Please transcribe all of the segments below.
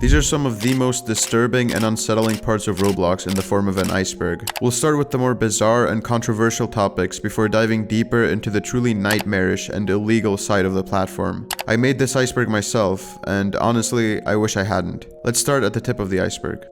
These are some of the most disturbing and unsettling parts of Roblox in the form of an iceberg. We'll start with the more bizarre and controversial topics before diving deeper into the truly nightmarish and illegal side of the platform. I made this iceberg myself, and honestly, I wish I hadn't. Let's start at the tip of the iceberg.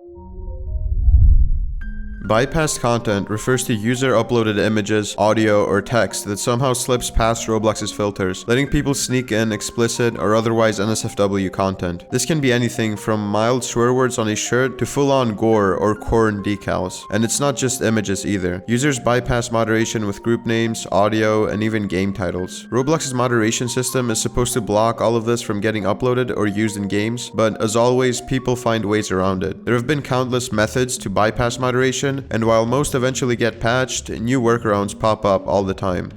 Bypassed content refers to user-uploaded images, audio, or text that somehow slips past Roblox's filters, letting people sneak in explicit or otherwise NSFW content. This can be anything from mild swear words on a shirt to full-on gore or corn decals. And it's not just images either. Users bypass moderation with group names, audio, and even game titles. Roblox's moderation system is supposed to block all of this from getting uploaded or used in games, but as always, people find ways around it. There have been countless methods to bypass moderation, and while most eventually get patched, new workarounds pop up all the time.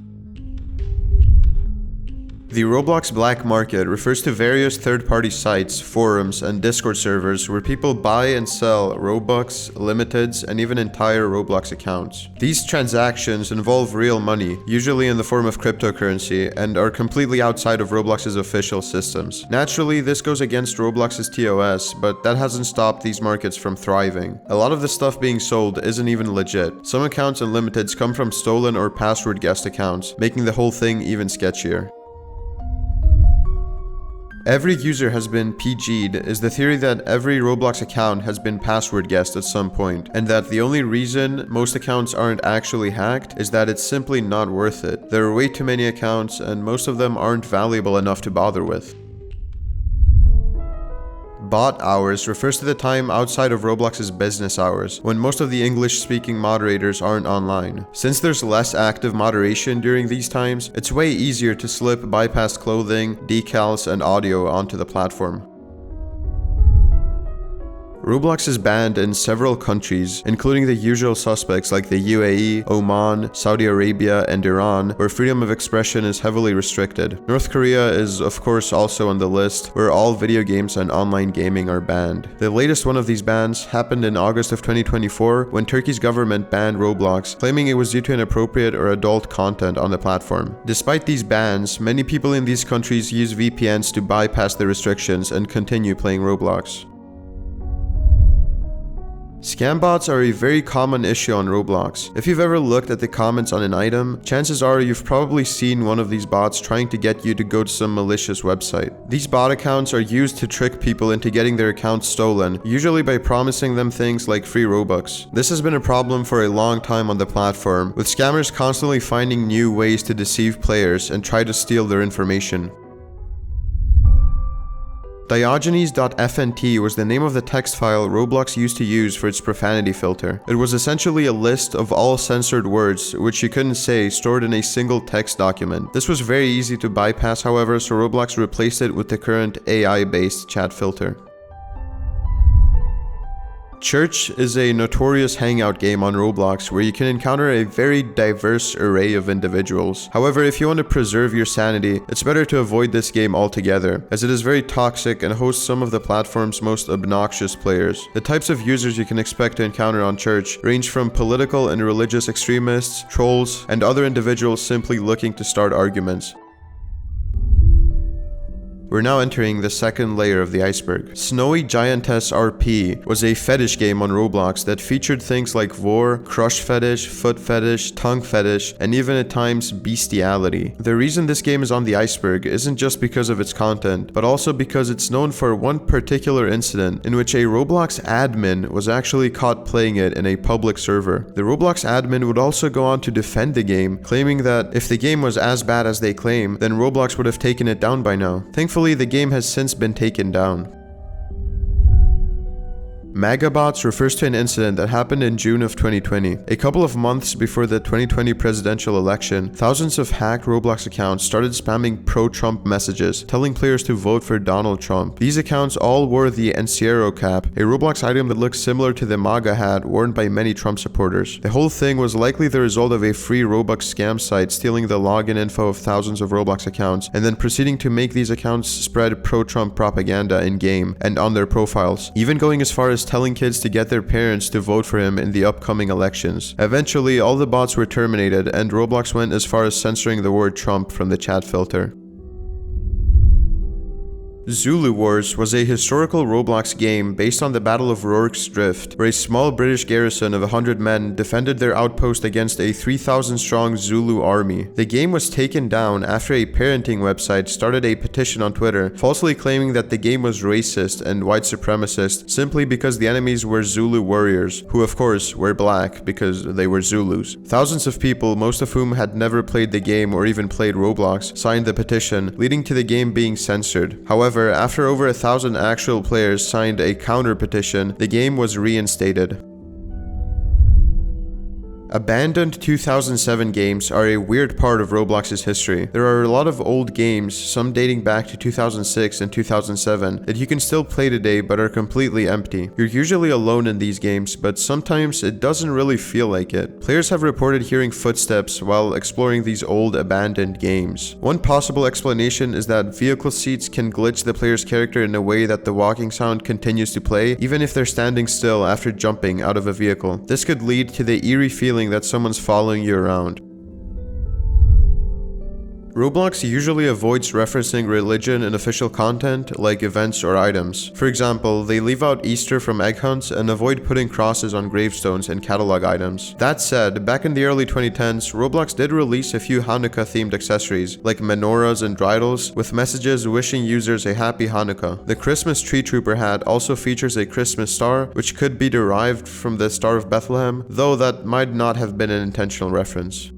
The Roblox black market refers to various third-party sites, forums, and Discord servers where people buy and sell Robux, limiteds, and even entire Roblox accounts. These transactions involve real money, usually in the form of cryptocurrency, and are completely outside of Roblox's official systems. Naturally, this goes against Roblox's TOS, but that hasn't stopped these markets from thriving. A lot of the stuff being sold isn't even legit. Some accounts and limiteds come from stolen or password guessed accounts, making the whole thing even sketchier. Every user has been PG'd is the theory that every Roblox account has been password guessed at some point, and that the only reason most accounts aren't actually hacked is that it's simply not worth it. There are way too many accounts, and most of them aren't valuable enough to bother with. Bot hours refers to the time outside of Roblox's business hours, when most of the English-speaking moderators aren't online. Since there's less active moderation during these times, it's way easier to slip bypass clothing, decals, and audio onto the platform. Roblox is banned in several countries, including the usual suspects like the UAE, Oman, Saudi Arabia, and Iran, where freedom of expression is heavily restricted. North Korea is of course also on the list, where all video games and online gaming are banned. The latest one of these bans happened in August of 2024 when Turkey's government banned Roblox, claiming it was due to inappropriate or adult content on the platform. Despite these bans, many people in these countries use VPNs to bypass the restrictions and continue playing Roblox. Scam bots are a very common issue on Roblox. If you've ever looked at the comments on an item, chances are you've probably seen one of these bots trying to get you to go to some malicious website. These bot accounts are used to trick people into getting their accounts stolen, usually by promising them things like free Robux. This has been a problem for a long time on the platform, with scammers constantly finding new ways to deceive players and try to steal their information. Diogenes.fnt was the name of the text file Roblox used to use for its profanity filter. It was essentially a list of all censored words which you couldn't say stored in a single text document. This was very easy to bypass, however, so Roblox replaced it with the current AI-based chat filter. Church is a notorious hangout game on Roblox where you can encounter a very diverse array of individuals. However, if you want to preserve your sanity, it's better to avoid this game altogether, as it is very toxic and hosts some of the platform's most obnoxious players. The types of users you can expect to encounter on Church range from political and religious extremists, trolls, and other individuals simply looking to start arguments. We're now entering the second layer of the iceberg. Snowy Giantess RP was a fetish game on Roblox that featured things like vor, crush fetish, foot fetish, tongue fetish, and even at times bestiality. The reason this game is on the iceberg isn't just because of its content, but also because it's known for one particular incident in which a Roblox admin was actually caught playing it in a public server. The Roblox admin would also go on to defend the game, claiming that if the game was as bad as they claim, then Roblox would have taken it down by now. Thankfully, the game has since been taken down. Magabots refers to an incident that happened in June of 2020. A couple of months before the 2020 presidential election, thousands of hacked Roblox accounts started spamming pro-Trump messages, telling players to vote for Donald Trump. These accounts all wore the Encierro cap, a Roblox item that looks similar to the MAGA hat worn by many Trump supporters. The whole thing was likely the result of a free Robux scam site stealing the login info of thousands of Roblox accounts, and then proceeding to make these accounts spread pro-Trump propaganda in-game and on their profiles, even going as far as telling kids to get their parents to vote for him in the upcoming elections. Eventually, all the bots were terminated, and Roblox went as far as censoring the word Trump from the chat filter. Zulu Wars was a historical Roblox game based on the Battle of Rorke's Drift, where a small British garrison of 100 men defended their outpost against a 3,000-strong Zulu army. The game was taken down after a parenting website started a petition on Twitter, falsely claiming that the game was racist and white supremacist simply because the enemies were Zulu warriors, who of course were black because they were Zulus. Thousands of people, most of whom had never played the game or even played Roblox, signed the petition, leading to the game being censored. However, after over 1,000 actual players signed a counter petition, the game was reinstated. Abandoned 2007 games are a weird part of Roblox's history. There are a lot of old games, some dating back to 2006 and 2007, that you can still play today but are completely empty. You're usually alone in these games, but sometimes it doesn't really feel like it. Players have reported hearing footsteps while exploring these old abandoned games. One possible explanation is that vehicle seats can glitch the player's character in a way that the walking sound continues to play even if they're standing still after jumping out of a vehicle. This could lead to the eerie feeling that someone's following you around. Roblox usually avoids referencing religion in official content like events or items. For example, they leave out Easter from egg hunts and avoid putting crosses on gravestones and catalog items. That said, back in the early 2010s, Roblox did release a few Hanukkah-themed accessories like menorahs and dreidels with messages wishing users a happy Hanukkah. The Christmas Tree Trooper hat also features a Christmas star, which could be derived from the Star of Bethlehem, though that might not have been an intentional reference.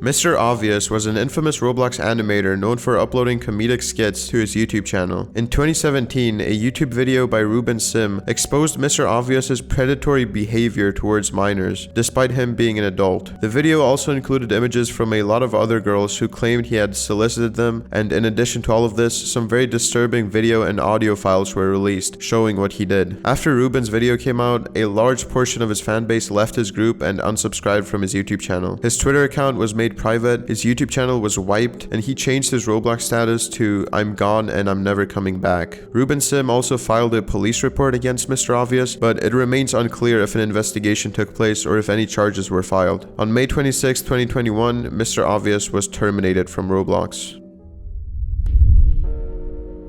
Mr. Obvious was an infamous Roblox animator known for uploading comedic skits to his YouTube channel. In 2017, a YouTube video by Ruben Sim exposed Mr. Obvious's predatory behavior towards minors, despite him being an adult. The video also included images from a lot of other girls who claimed he had solicited them, and in addition to all of this, some very disturbing video and audio files were released, showing what he did. After Ruben's video came out, a large portion of his fanbase left his group and unsubscribed from his YouTube channel. His Twitter account was made private, his YouTube channel was wiped, and he changed his Roblox status to "I'm gone and I'm never coming back." Ruben Sim also filed a police report against Mr. Obvious, but it remains unclear if an investigation took place or if any charges were filed. On May 26, 2021, Mr. Obvious was terminated from Roblox.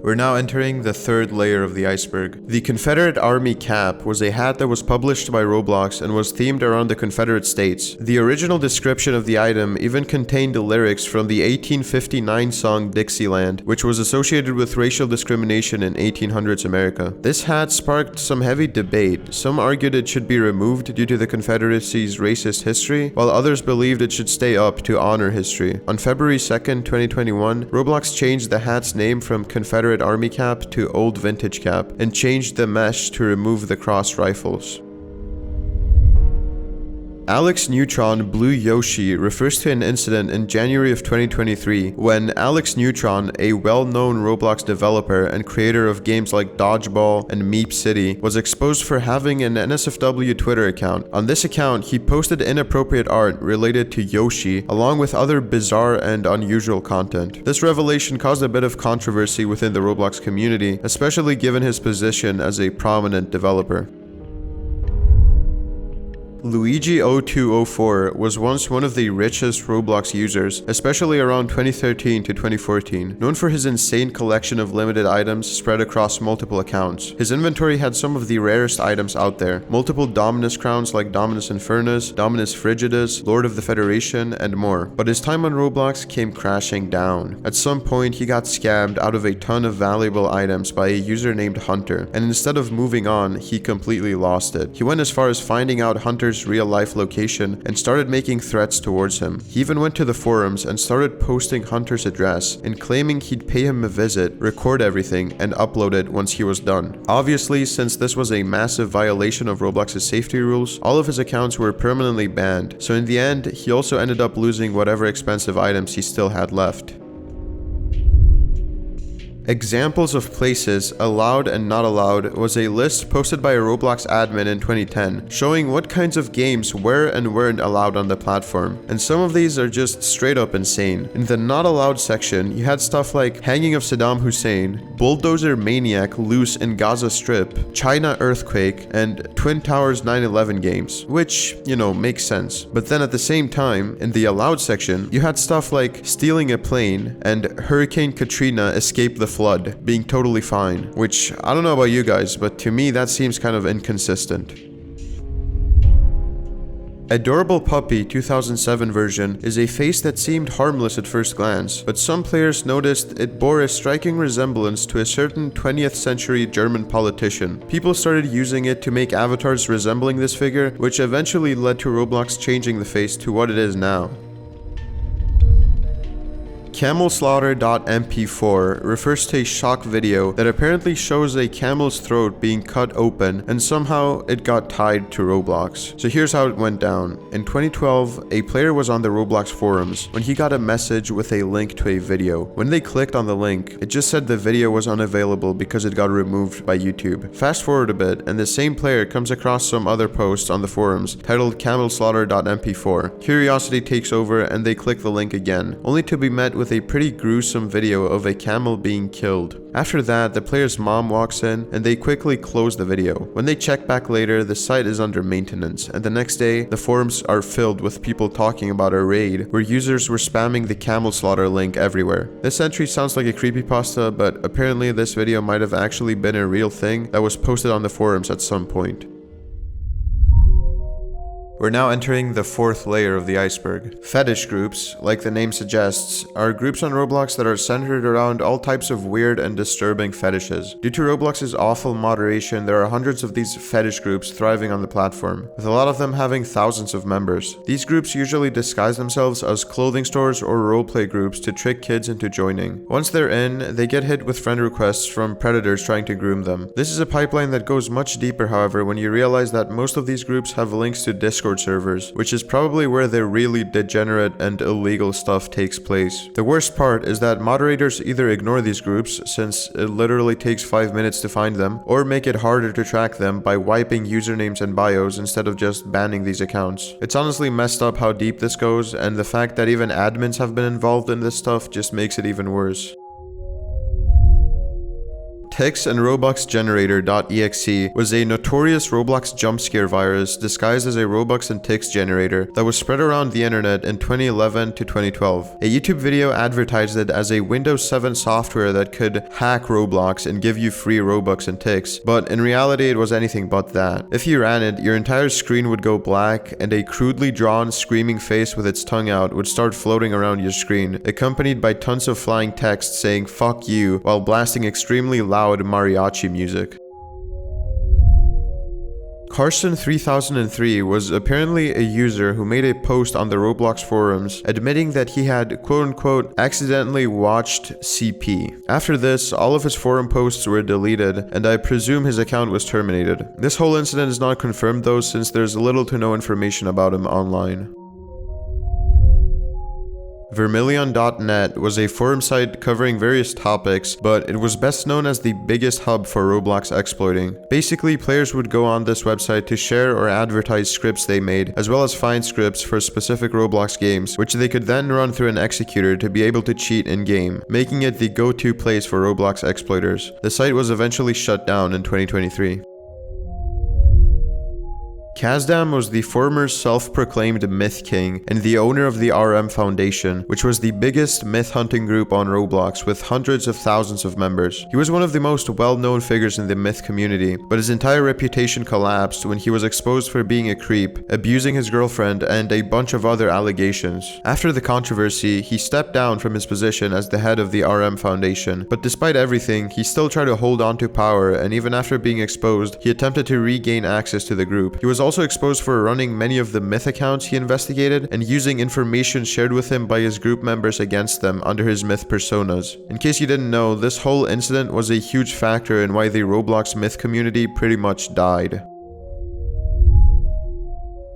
We're now entering the third layer of the iceberg. The Confederate Army cap was a hat that was published by Roblox and was themed around the Confederate States. The original description of the item even contained the lyrics from the 1859 song Dixieland, which was associated with racial discrimination in 1800s America. This hat sparked some heavy debate. Some argued it should be removed due to the Confederacy's racist history, while others believed it should stay up to honor history. On February 2nd, 2021, Roblox changed the hat's name from Confederate Army cap to Old Vintage Cap and changed the mesh to remove the cross rifles. Alex Neutron Blue Yoshi refers to an incident in January of 2023 when Alex Neutron, a well-known Roblox developer and creator of games like Dodgeball and Meep City, was exposed for having an NSFW Twitter account. On this account, he posted inappropriate art related to Yoshi, along with other bizarre and unusual content. This revelation caused a bit of controversy within the Roblox community, especially given his position as a prominent developer. Luigi0204 was once one of the richest Roblox users, especially around 2013 to 2014. Known for his insane collection of limited items spread across multiple accounts. His inventory had some of the rarest items out there, multiple Dominus crowns like Dominus Infernus, Dominus Frigidus, Lord of the Federation, and more. But his time on Roblox came crashing down. At some point, he got scammed out of a ton of valuable items by a user named Hunter, and instead of moving on, he completely lost it. He went as far as finding out Hunter's real-life location and started making threats towards him. He even went to the forums and started posting Hunter's address and claiming he'd pay him a visit, record everything, and upload it once he was done. Obviously, since this was a massive violation of Roblox's safety rules, all of his accounts were permanently banned, so in the end, he also ended up losing whatever expensive items he still had left. Examples of places allowed and not allowed was a list posted by a Roblox admin in 2010 showing what kinds of games were and weren't allowed on the platform, and some of these are just straight up insane. In the not allowed section, you had stuff like hanging of Saddam Hussein, bulldozer maniac loose in Gaza Strip, China earthquake, and Twin Towers 9/11 games, which, makes sense. But then at the same time, in the allowed section, you had stuff like stealing a plane and Hurricane Katrina escaped the flood being totally fine, which I don't know about you guys, but to me that seems kind of inconsistent. Adorable Puppy 2007 version is a face that seemed harmless at first glance, but some players noticed it bore a striking resemblance to a certain 20th century German politician. People started using it to make avatars resembling this figure, which eventually led to Roblox changing the face to what it is now. Camelslaughter.mp4 refers to a shock video that apparently shows a camel's throat being cut open and somehow it got tied to Roblox. So here's how it went down. In 2012, a player was on the Roblox forums when he got a message with a link to a video. When they clicked on the link, it just said the video was unavailable because it got removed by YouTube. Fast forward a bit, and the same player comes across some other posts on the forums titled Camelslaughter.mp4. Curiosity takes over and they click the link again, only to be met with a pretty gruesome video of a camel being killed. After that, the player's mom walks in and they quickly close the video. When they check back later, the site is under maintenance, and the next day, the forums are filled with people talking about a raid where users were spamming the camel slaughter link everywhere. This entry sounds like a creepypasta, but apparently this video might have actually been a real thing that was posted on the forums at some point. We're now entering the fourth layer of the iceberg. Fetish groups, like the name suggests, are groups on Roblox that are centered around all types of weird and disturbing fetishes. Due to Roblox's awful moderation, there are hundreds of these fetish groups thriving on the platform, with a lot of them having thousands of members. These groups usually disguise themselves as clothing stores or roleplay groups to trick kids into joining. Once they're in, they get hit with friend requests from predators trying to groom them. This is a pipeline that goes much deeper, however, when you realize that most of these groups have links to Discord servers, which is probably where the really degenerate and illegal stuff takes place. The worst part is that moderators either ignore these groups, since it literally takes 5 minutes to find them, or make it harder to track them by wiping usernames and bios instead of just banning these accounts. It's honestly messed up how deep this goes, and the fact that even admins have been involved in this stuff just makes it even worse. Tix and Robux Generator.exe was a notorious Roblox jumpscare virus disguised as a Robux and Tix generator that was spread around the internet in 2011 to 2012. A YouTube video advertised it as a Windows 7 software that could hack Roblox and give you free Robux and Tix, but in reality it was anything but that. If you ran it, your entire screen would go black and a crudely drawn screaming face with its tongue out would start floating around your screen, accompanied by tons of flying text saying "fuck you" while blasting extremely loud mariachi music. Carson 3003 was apparently a user who made a post on the Roblox forums admitting that he had quote-unquote accidentally watched CP. After this, all of his forum posts were deleted, and I presume his account was terminated. This whole incident is not confirmed though, since there's little to no information about him online. Vermilion.net was a forum site covering various topics, but it was best known as the biggest hub for Roblox exploiting. Basically, players would go on this website to share or advertise scripts they made, as well as find scripts for specific Roblox games, which they could then run through an executor to be able to cheat in-game, making it the go-to place for Roblox exploiters. The site was eventually shut down in 2023. Kazdam was the former self-proclaimed Myth King and the owner of the RM Foundation, which was the biggest myth hunting group on Roblox with hundreds of thousands of members. He was one of the most well-known figures in the myth community, but his entire reputation collapsed when he was exposed for being a creep, abusing his girlfriend, and a bunch of other allegations. After the controversy, he stepped down from his position as the head of the RM Foundation, but despite everything, he still tried to hold on to power, and even after being exposed, he attempted to regain access to the group. He was also exposed for running many of the myth accounts he investigated and using information shared with him by his group members against them under his myth personas. In case you didn't know, this whole incident was a huge factor in why the Roblox myth community pretty much died.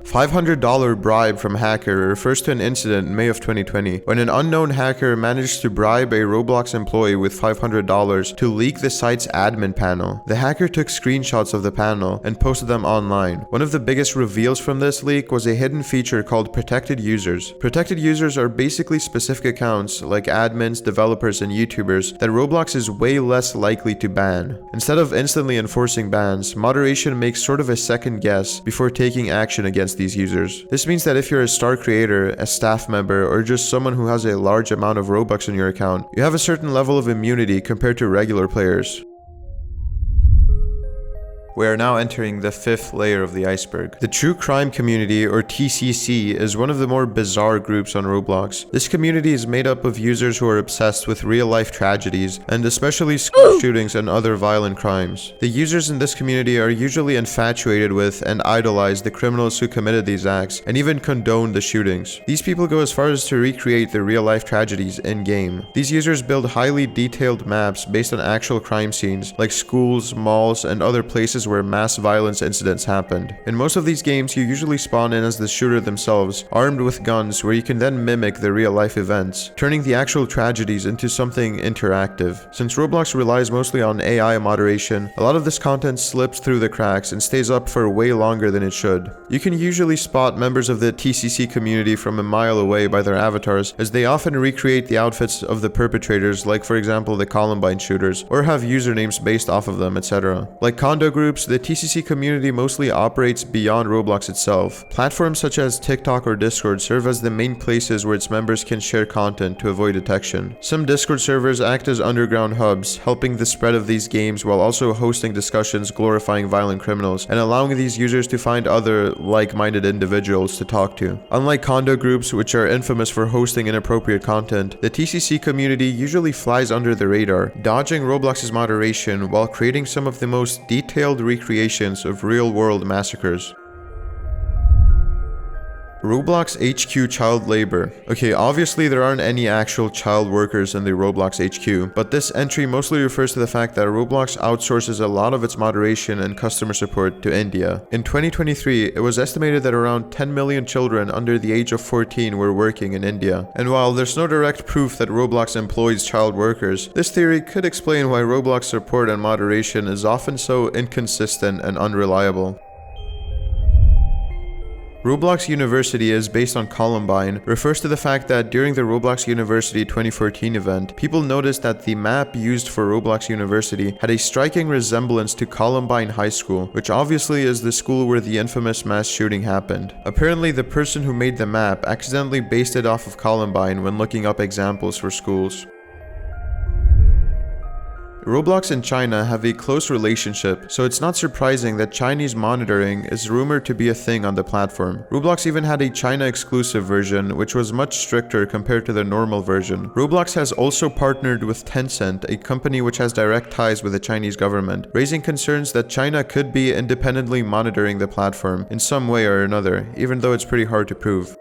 $500 bribe from hacker refers to an incident in May of 2020 when an unknown hacker managed to bribe a Roblox employee with $500 to leak the site's admin panel. The hacker took screenshots of the panel and posted them online. One of the biggest reveals from this leak was a hidden feature called protected users. Protected users are basically specific accounts like admins, developers, and YouTubers that Roblox is way less likely to ban. Instead of instantly enforcing bans, moderation makes sort of a second guess before taking action against these users. This means that if you're a star creator, a staff member, or just someone who has a large amount of Robux in your account, you have a certain level of immunity compared to regular players. We are now entering the fifth layer of the iceberg. The true crime community, or TCC, is one of the more bizarre groups on Roblox. This community is made up of users who are obsessed with real-life tragedies, and especially school shootings and other violent crimes. The users in this community are usually infatuated with and idolize the criminals who committed these acts, and even condone the shootings. These people go as far as to recreate the real-life tragedies in-game. These users build highly detailed maps based on actual crime scenes, like schools, malls, and other places where mass violence incidents happened. In most of these games, you usually spawn in as the shooter themselves, armed with guns where you can then mimic the real-life events, turning the actual tragedies into something interactive. Since Roblox relies mostly on AI moderation, a lot of this content slips through the cracks and stays up for way longer than it should. You can usually spot members of the TCC community from a mile away by their avatars, as they often recreate the outfits of the perpetrators, like for example the Columbine shooters, or have usernames based off of them, etc. Like condo groups, the TCC community mostly operates beyond Roblox itself. Platforms such as TikTok or Discord serve as the main places where its members can share content to avoid detection. Some Discord servers act as underground hubs, helping the spread of these games while also hosting discussions glorifying violent criminals and allowing these users to find other like-minded individuals to talk to. Unlike condo groups, which are infamous for hosting inappropriate content, the TCC community usually flies under the radar, dodging Roblox's moderation while creating some of the most detailed recreations of real-world massacres. Roblox HQ child labor. Okay, obviously there aren't any actual child workers in the Roblox HQ, but this entry mostly refers to the fact that Roblox outsources a lot of its moderation and customer support to India. In 2023, it was estimated that around 10 million children under the age of 14 were working in India. And while there's no direct proof that Roblox employs child workers, this theory could explain why Roblox support and moderation is often so inconsistent and unreliable. Roblox University is based on Columbine refers to the fact that during the Roblox University 2014 event, people noticed that the map used for Roblox University had a striking resemblance to Columbine High School, which obviously is the school where the infamous mass shooting happened. Apparently, the person who made the map accidentally based it off of Columbine when looking up examples for schools. Roblox and China have a close relationship, so it's not surprising that Chinese monitoring is rumored to be a thing on the platform. Roblox even had a China-exclusive version, which was much stricter compared to the normal version. Roblox has also partnered with Tencent, a company which has direct ties with the Chinese government, raising concerns that China could be independently monitoring the platform in some way or another, even though it's pretty hard to prove.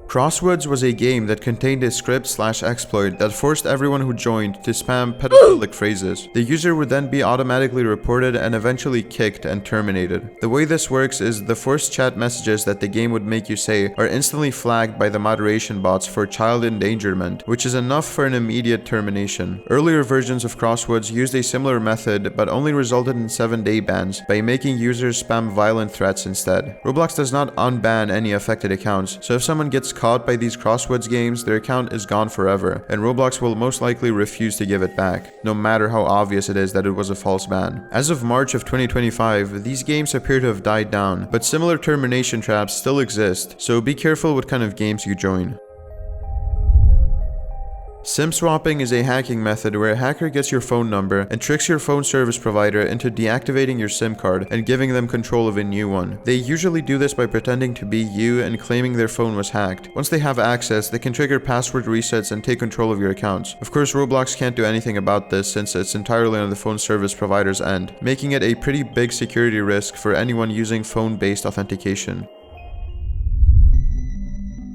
Crosswords was a game that contained a script/exploit that forced everyone who joined to spam pedophilic phrases. The user would then be automatically reported and eventually kicked and terminated. The way this works is the forced chat messages that the game would make you say are instantly flagged by the moderation bots for child endangerment, which is enough for an immediate termination. Earlier versions of Crosswords used a similar method but only resulted in 7-day bans by making users spam violent threats instead. Roblox does not unban any affected accounts, so if someone gets caught by these Crosswords games, their account is gone forever, and Roblox will most likely refuse to give it back, no matter how obvious it is that it was a false ban. As of March of 2025, these games appear to have died down, but similar termination traps still exist, so be careful what kind of games you join. SIM swapping is a hacking method where a hacker gets your phone number and tricks your phone service provider into deactivating your SIM card and giving them control of a new one. They usually do this by pretending to be you and claiming their phone was hacked. Once they have access, they can trigger password resets and take control of your accounts. Of course, Roblox can't do anything about this since it's entirely on the phone service provider's end, making it a pretty big security risk for anyone using phone-based authentication.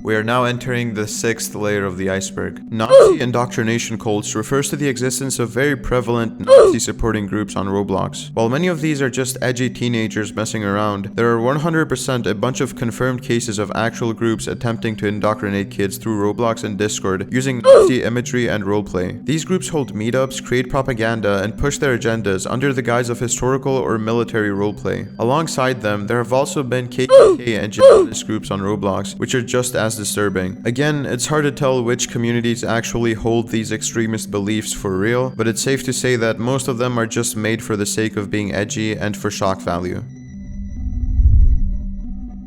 We are now entering the 6th layer of the iceberg. Nazi indoctrination cults refers to the existence of very prevalent Nazi-supporting groups on Roblox. While many of these are just edgy teenagers messing around, there are 100% a bunch of confirmed cases of actual groups attempting to indoctrinate kids through Roblox and Discord using Nazi imagery and roleplay. These groups hold meetups, create propaganda, and push their agendas under the guise of historical or military roleplay. Alongside them, there have also been KKK and jihadist groups on Roblox, which are just as disturbing. Again, it's hard to tell which communities actually hold these extremist beliefs for real, but it's safe to say that most of them are just made for the sake of being edgy and for shock value.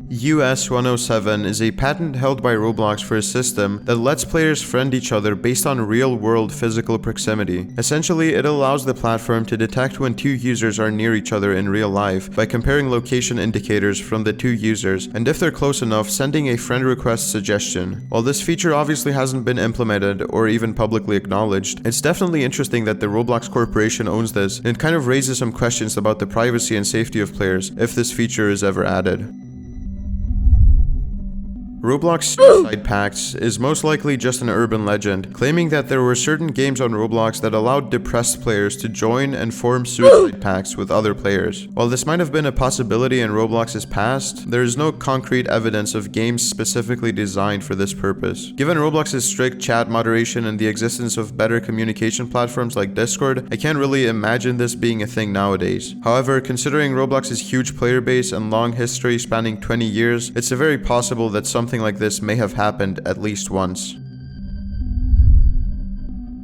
US-107 is a patent held by Roblox for a system that lets players friend each other based on real-world physical proximity. Essentially, it allows the platform to detect when two users are near each other in real life by comparing location indicators from the two users, and if they're close enough, sending a friend request suggestion. While this feature obviously hasn't been implemented or even publicly acknowledged, it's definitely interesting that the Roblox Corporation owns this, and it kind of raises some questions about the privacy and safety of players if this feature is ever added. Roblox Suicide Pacts is most likely just an urban legend, claiming that there were certain games on Roblox that allowed depressed players to join and form suicide pacts with other players. While this might have been a possibility in Roblox's past, there is no concrete evidence of games specifically designed for this purpose. Given Roblox's strict chat moderation and the existence of better communication platforms like Discord, I can't really imagine this being a thing nowadays. However, considering Roblox's huge player base and long history spanning 20 years, it's very possible that something like this may have happened at least once.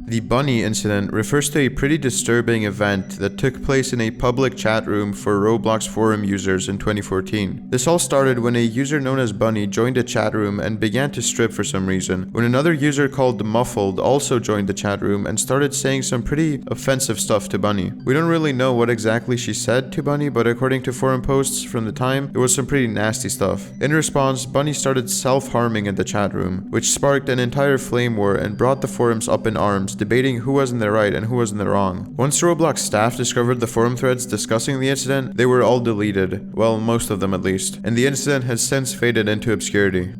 The bunny incident refers to a pretty disturbing event that took place in a public chat room for Roblox forum users in 2014. This all started when a user known as Bunny joined a chat room and began to strip for some reason, when another user called Muffled also joined the chat room and started saying some pretty offensive stuff to Bunny. We don't really know what exactly she said to Bunny, but according to forum posts from the time, it was some pretty nasty stuff. In response, Bunny started self-harming in the chat room, which sparked an entire flame war and brought the forums up in arms, debating who was in the right and who was in the wrong. Once Roblox staff discovered the forum threads discussing the incident, they were all deleted, well, most of them at least, and the incident has since faded into obscurity.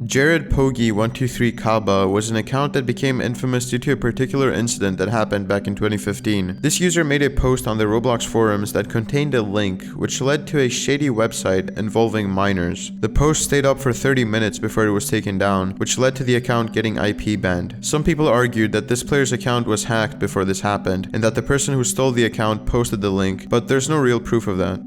Jared Pogi123 Kaba was an account that became infamous due to a particular incident that happened back in 2015. This user made a post on the Roblox forums that contained a link which led to a shady website involving minors. The post stayed up for 30 minutes before it was taken down, which led to the account getting IP banned. Some people argued that this player's account was hacked before this happened, and that the person who stole the account posted the link, but there's no real proof of that.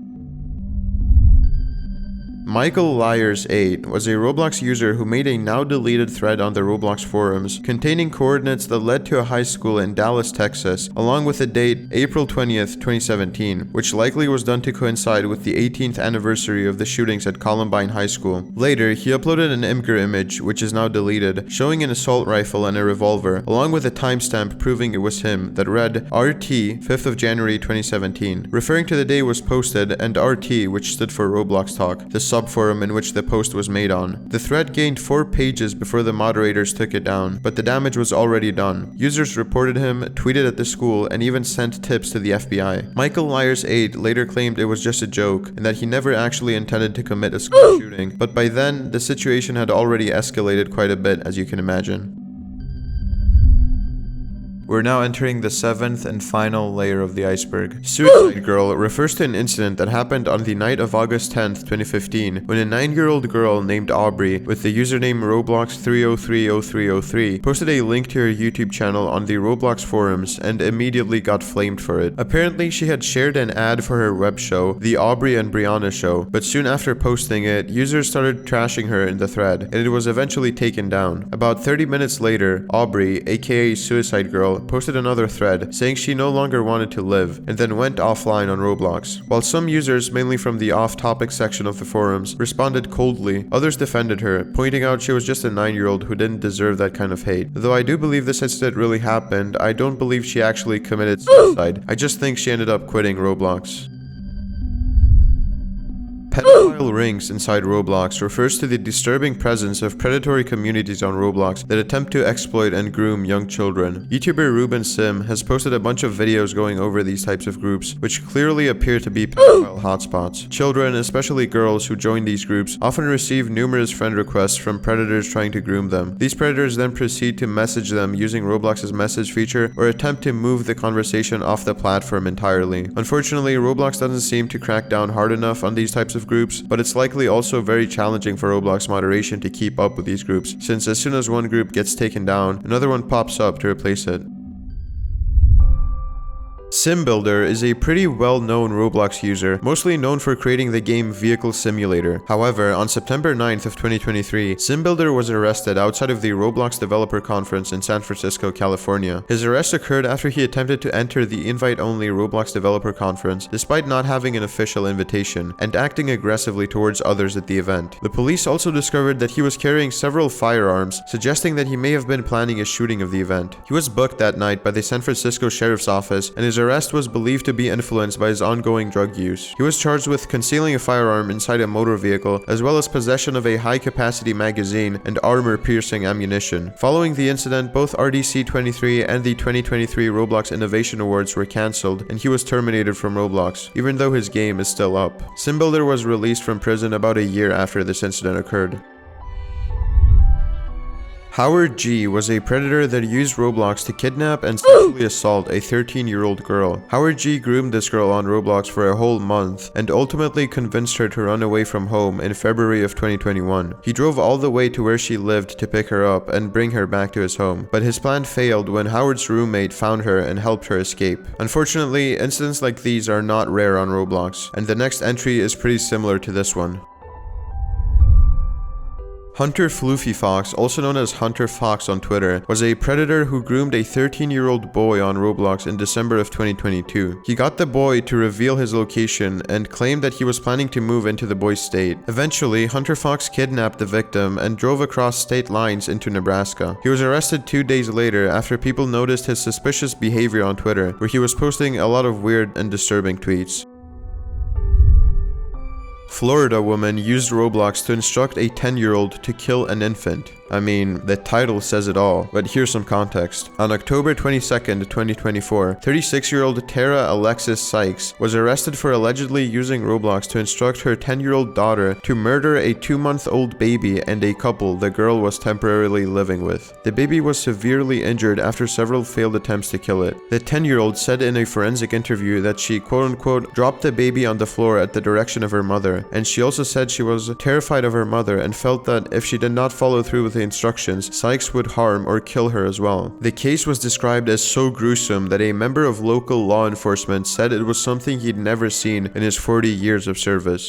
Michael Lyers8 was a Roblox user who made a now-deleted thread on the Roblox forums containing coordinates that led to a high school in Dallas, Texas, along with the date April 20th, 2017, which likely was done to coincide with the 18th anniversary of the shootings at Columbine High School. Later, he uploaded an Imgur image, which is now deleted, showing an assault rifle and a revolver, along with a timestamp proving it was him that read RT 5th of January 2017, referring to the day it was posted, and RT, which stood for Roblox Talk, the subforum in which the post was made on. The thread gained 4 pages before the moderators took it down, but the damage was already done. Users reported him, tweeted at the school, and even sent tips to the FBI. Michael Lyers8 later claimed it was just a joke, and that he never actually intended to commit a school shooting, but by then, the situation had already escalated quite a bit, as you can imagine. We're now entering the 7th and final layer of the iceberg. Suicide Girl refers to an incident that happened on the night of August 10th, 2015, when a 9-year-old girl named Aubrey, with the username Roblox3030303, posted a link to her YouTube channel on the Roblox forums and immediately got flamed for it. Apparently, she had shared an ad for her web show, The Aubrey and Brianna Show, but soon after posting it, users started trashing her in the thread, and it was eventually taken down. About 30 minutes later, Aubrey, aka Suicide Girl, posted another thread saying she no longer wanted to live, and then went offline on Roblox. While some users, mainly from the off-topic section of the forums, responded coldly, others defended her, pointing out she was just a 9-year-old who didn't deserve that kind of hate. Though I do believe this incident really happened, I don't believe she actually committed suicide. I just think she ended up quitting Roblox. Pedophile rings inside Roblox refers to the disturbing presence of predatory communities on Roblox that attempt to exploit and groom young children. YouTuber Ruben Sim has posted a bunch of videos going over these types of groups, which clearly appear to be pedophile hotspots. Children, especially girls who join these groups, often receive numerous friend requests from predators trying to groom them. These predators then proceed to message them using Roblox's message feature or attempt to move the conversation off the platform entirely. Unfortunately, Roblox doesn't seem to crack down hard enough on these types of groups, but it's likely also very challenging for Roblox moderation to keep up with these groups, since as soon as one group gets taken down, another one pops up to replace it. SimBuilder is a pretty well-known Roblox user, mostly known for creating the game Vehicle Simulator. However, on September 9th of 2023, SimBuilder was arrested outside of the Roblox Developer Conference in San Francisco, California. His arrest occurred after he attempted to enter the invite-only Roblox Developer Conference, despite not having an official invitation, and acting aggressively towards others at the event. The police also discovered that he was carrying several firearms, suggesting that he may have been planning a shooting of the event. He was booked that night by the San Francisco Sheriff's Office, and his arrest was believed to be influenced by his ongoing drug use. He was charged with concealing a firearm inside a motor vehicle, as well as possession of a high-capacity magazine and armor-piercing ammunition. Following the incident, both RDC23 and the 2023 Roblox Innovation Awards were cancelled, and he was terminated from Roblox, even though his game is still up. SimBuilder was released from prison about a year after this incident occurred. Howard G was a predator that used Roblox to kidnap and sexually assault a 13-year-old girl. Howard G groomed this girl on Roblox for a whole month and ultimately convinced her to run away from home in February of 2021. He drove all the way to where she lived to pick her up and bring her back to his home, but his plan failed when Howard's roommate found her and helped her escape. Unfortunately, incidents like these are not rare on Roblox, and the next entry is pretty similar to this one. Hunter Floofy Fox, also known as Hunter Fox on Twitter, was a predator who groomed a 13-year-old boy on Roblox in December of 2022. He got the boy to reveal his location and claimed that he was planning to move into the boy's state. Eventually, Hunter Fox kidnapped the victim and drove across state lines into Nebraska. He was arrested 2 days later after people noticed his suspicious behavior on Twitter, where he was posting a lot of weird and disturbing tweets. Florida woman used Roblox to instruct a 10-year-old to kill an infant. I mean, the title says it all, but here's some context. On October 22nd, 2024, 36-year-old Tara Alexis Sykes was arrested for allegedly using Roblox to instruct her 10-year-old daughter to murder a 2-month-old baby and a couple the girl was temporarily living with. The baby was severely injured after several failed attempts to kill it. The 10-year-old said in a forensic interview that she quote-unquote dropped the baby on the floor at the direction of her mother, and she also said she was terrified of her mother and felt that if she did not follow through with the instructions, Sykes would harm or kill her as well. The case was described as so gruesome that a member of local law enforcement said it was something he'd never seen in his 40 years of service.